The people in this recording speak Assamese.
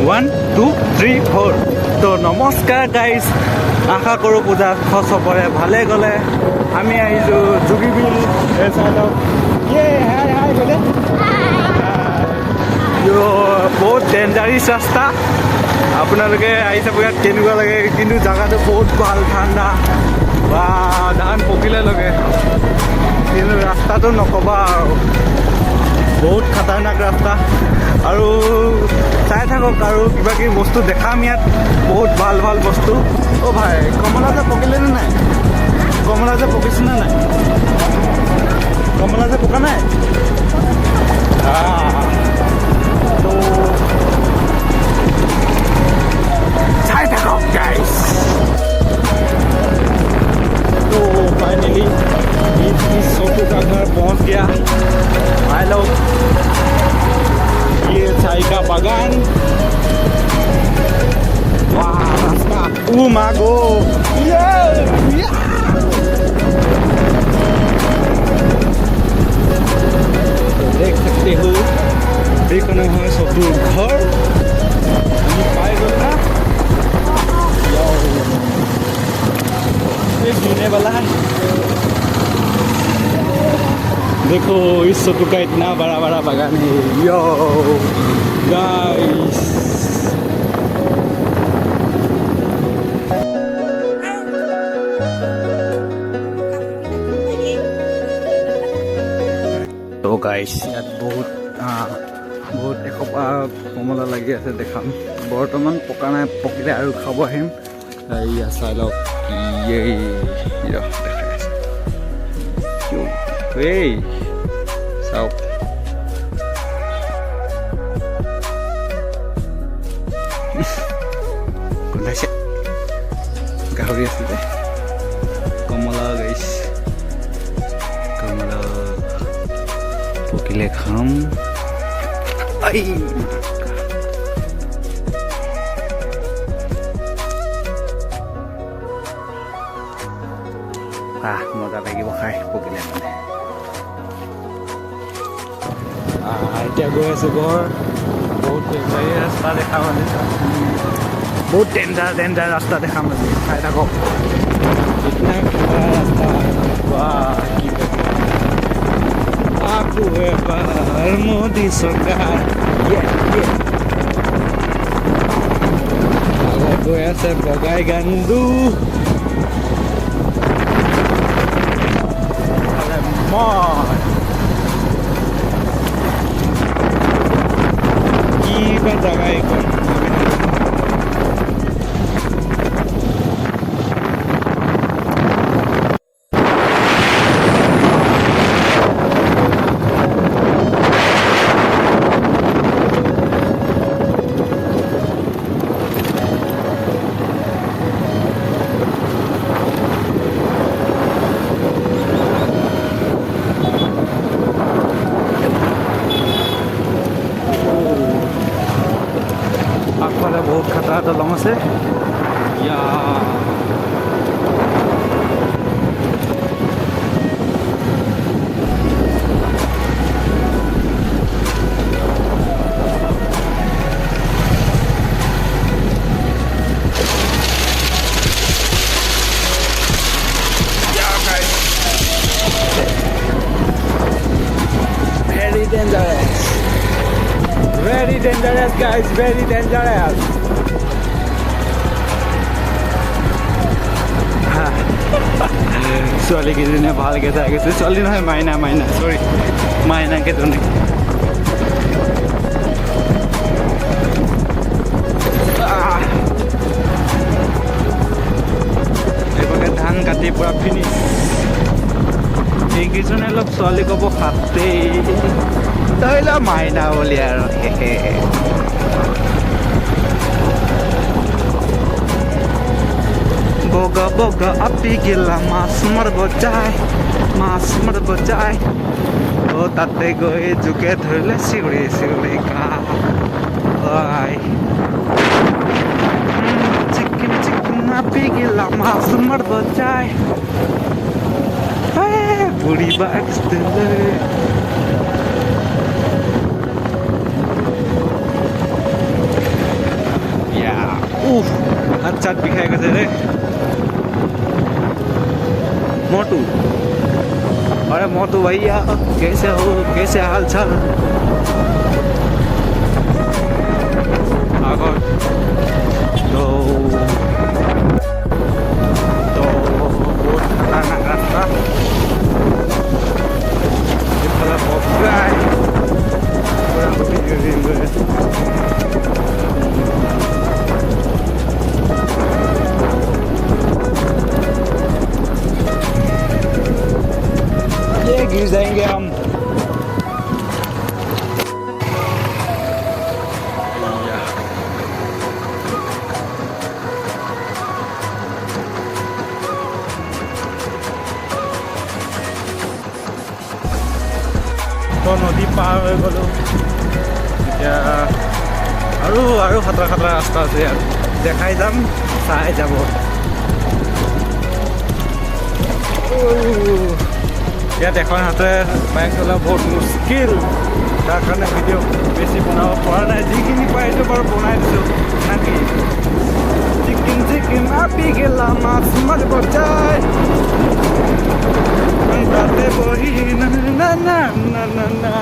1 2 3 4 তো নমস্কাৰ গাইজ আশা কৰোঁ পূজা চবৰে ভালে গ'লে আমি আহিছোঁ জুগিবিল এই চাইডত হাই হাই বোলে বহুত ডেঞ্জাৰিছ ৰাস্তা আপোনালোকে আহি চাব ইয়াত কেনেকুৱা লাগে কিন্তু জেগাটো বহুত ভাল ঠাণ্ডা বা ধান পকিলে লগে কিন্তু ৰাস্তাটো নক'বা আৰু বহুত খাতাৰনাক ৰাস্তা আৰু চাই থাকক আৰু কিবা কিবি বস্তু দেখাম ইয়াত বহুত ভাল ভাল বস্তু অ' ভাই কমলা যে পকিলেনে নাই কমলা যে পকিছেনে নাই কমলা যে পকা নাই তো চাই থাকক গাইজ तो फाइनली इस छोटू का घर पहुंच गया भाई लोग ये चाय का बागान वाह रास्ता मागो तो देख सकते हो देखना है छोटू घर पाए गए ना जीने वाला है देखो इस छोटू का इतना बड़ा बड़ा बागान है यो गाइस तो गाइस यात बहुत एखोपा कमला লাগি আছে দেখাম বৰ্তমান পকা নাই পকিলে আৰু খাব আহিম ইয়া চাই লওক এই দেখা আছে এই চাওক গোন্ধাইছে গাহৰি আছিলে কমলা গাইছ কমলা পকিলে খাম আই মজা লাগিব খাই পকিলে মানে এতিয়া গৈ আছোঁ ঘৰ বহুত ডেঞ্জাৰী ৰাস্তা দেখা মানে বহুত ডেঞ্জাৰ ৰাস্তা দেখা মানে খাই থাকক ইতনা খাৰা ৰাস্তা কি আকৌ এবাৰ মোদী চৰকাৰ আগত গৈ আছে বগাই গান্দু কিবা জাগা এখন बहुत खतरा दलंग আছে या very dangerous guys, very dangerous. सुवली के दिन भाल के था कि सुवली ना है मायना सॉरी मायना के तो नहीं धान काटी पूरा फिनिश এইকেইজনে লোক ছোৱালী ক'ব খাতে ধৰি ল মাইনা বুলি আৰু বগা বগা আপি গেলা মাছ মাৰিব যায় অ তাতে গৈ জোকে ধৰিলে চিগুৰি চিকেন আপি গেলা মাছ মাৰিব যায় বুঢ়ী বাঘ চাত বিষাই গৈছে ৰে मोटू अरे मोटू भैया कैसे हो कैसे हाल चाल आगर तो बहुत खतरनाक रास्ता गिर जाएंगे हम तो नदी पार हो गलो এতিয়া আৰু খাতৰা খাতৰা ৰাস্তা আছে ইয়াত দেখাই যাম চাই যাব ইয়াত এখন হাতে বাইক চলা বহুত মুস্কিল তাৰ কাৰণে ভিডিঅ' বেছি বনাব পৰা নাই যিখিনি পাৰিছোঁ বাৰু বনাই দিছোঁ নাকি চিকেন চিকেন আপি গেলা মাছ মাছ বজাই তাতে বহি না না না না না